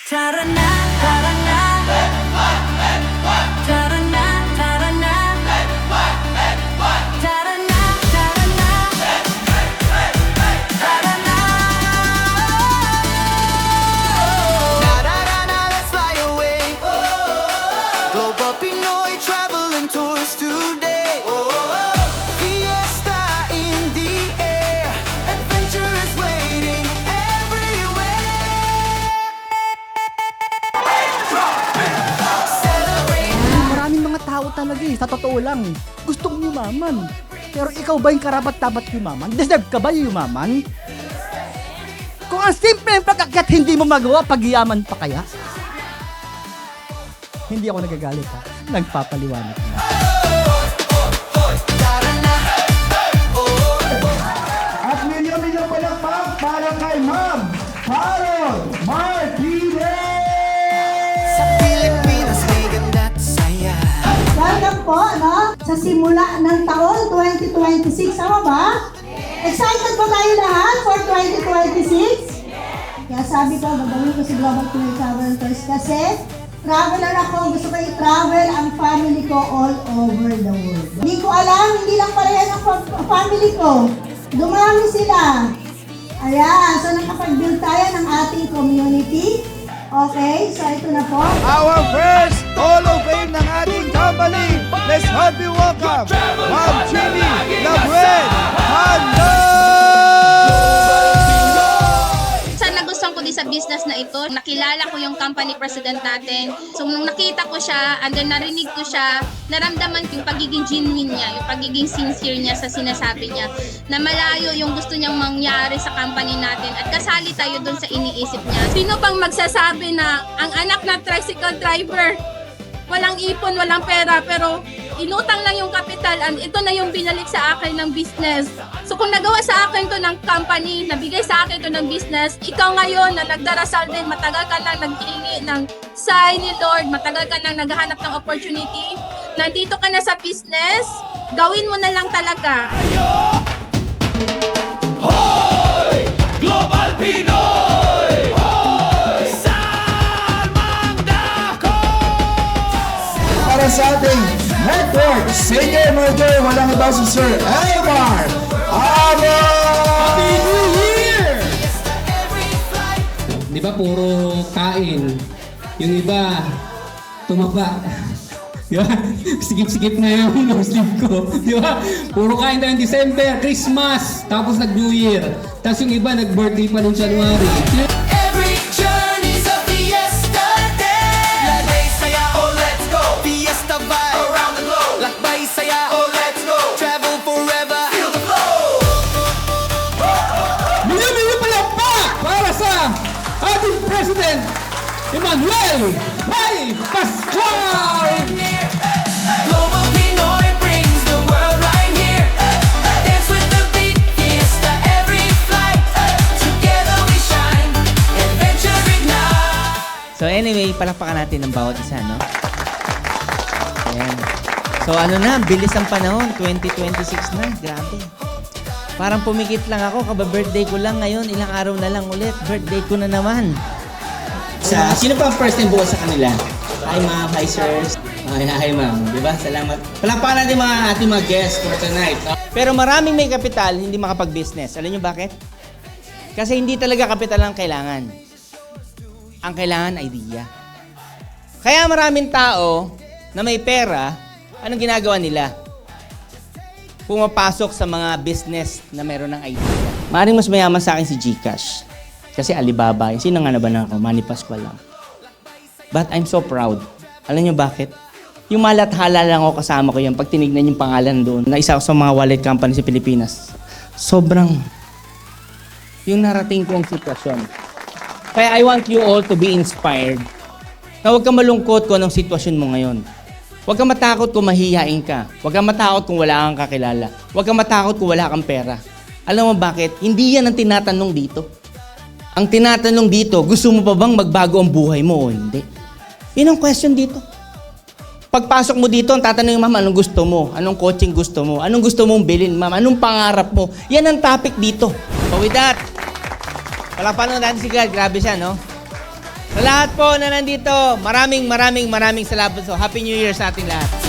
Tara na, tara na. Tara na, tara na. Tara na, tara na. Tara na. Na-na-na-na, let's fly away. Global Pinoy travel and tours today. Fiesta in the air. Adventure is waiting everywhere. Celebrate. Maraming mga tao talaga sa totoo lang. Gustong yumaman. Pero ikaw ba yung karapat-dapat yumaman? Deserve ka ba yumaman? Kung ang simple yung pagkakyat hindi mo magawa, pagyaman pa kaya? Hindi ako nagagalit ha. Nagpapaliwanag na. At milyon-milyon palakpak para kay Ma'am Harold Martinez! Sa Pilipinas may ganda't saya. Welcome po, no? Sa simula ng taon 2026, tama ba? Excited po tayo lahat for 2026? Kaya sabi ko, gagawin ko si Global Pinoy Travel Tours kasi traveler ako, gusto ko i-travel ang family ko all over the world. Hindi ko alam, hindi lang parehan ang family ko. Dumami sila. Ayan, so nakapag-build tayo ng ating community. Okay, so ito na po. Our first Hall of Fame ng ating company. Let's help you welcome Ma'am Chili Labuen Hando! Sa nagustuhan ko din sa business na ito, nakilala ko yung company president natin. So nung nakita ko siya, and then narinig ko siya, naramdaman ko yung pagiging genuine niya, yung pagiging sincere niya sa sinasabi niya, na malayo yung gusto niyang mangyari sa company natin at kasali tayo dun sa iniisip niya. Sino bang magsasabi na ang anak na tricycle driver, walang ipon, walang pera, pero inutang lang yung kapital and ito na yung binalik sa akin ng business. So kung nagawa sa akin to ng company, nabigay sa akin to ng business, ikaw ngayon na nagdarasal din, matagal ka nang naghihingi ng sign ni Lord, matagal ka nang naghahanap ng opportunity, nandito ka na sa business, gawin mo na lang talaga. Global Pinoy! Para sa ating network, Senior Manager, walang iba si Sir Elmar Amo! Happy New Year! Di ba puro kain? Yung iba, tumaba. Di ba? Sikip-sikip na yung nose sleeve ko. Di ba? Puro kain tayo December, Christmas, tapos nag-New Year. Tapos yung iba, nag-birthday pa nung January. Every journey's a fiesta day. Lakbay saya, oh let's go. Fiesta vibe around the globe. Lakbay saya, oh let's go. Travel forever. Feel the flow. Milyon-milyon palakpak para sa ating President, Emmanuel May Pascual! Global Pinoy brings the world right here. Dance with the beat, fiesta every flight. Together we shine, adventure ignite. So anyway, palakpakan natin ng bawat isa, no? Ayan. So ano na, bilis ang panahon, 2026 na, grabe. Parang pumikit lang ako, kaba-birthday ko lang ngayon, ilang araw na lang ulit, birthday ko na naman. Sino pa ang first time bukas sa kanila? Hi ma'am, hi sirs. Hi ma'am, di ba? Salamat. Palakpakan natin mga ating mga guests for tonight. Pero maraming may kapital, hindi makapag-business. Alam nyo bakit? Kasi hindi talaga kapital ang kailangan. Ang kailangan, idea. Kaya maraming tao na may pera, anong ginagawa nila? Pumapasok sa mga business na meron ng idea. Maaaring mas mayaman sa akin si GCash. Kasi Alibaba, sino nga na ba na ako? Manny Pascual lang. But I'm so proud. Alam niyo bakit? Yung malathala lang ako kasama ko yan pag tinignan yung pangalan doon na isa ako sa mga wallet company sa Pilipinas. Sobrang yung narating kong sitwasyon. Kaya I want you all to be inspired na huwag kang malungkot kung anong sitwasyon mo ngayon. Huwag kang matakot kung mahihain ka. Huwag kang matakot kung wala kang kakilala. Huwag kang matakot kung wala kang pera. Alam mo bakit? Hindi yan ang tinatanong dito. Ang tinatanong dito, gusto mo pa bang magbago ang buhay mo o hindi? Yun ang question dito. Pagpasok mo dito, ang tatanungin, ma'am, anong gusto mo? Anong coaching gusto mo? Anong gusto mong bilhin, ma'am? Anong pangarap mo? Yan ang topic dito. So with that, palakpakan natin si God. Grabe siya, no? Sa lahat po na nandito, maraming salamat. So, Happy New Year sa ating lahat.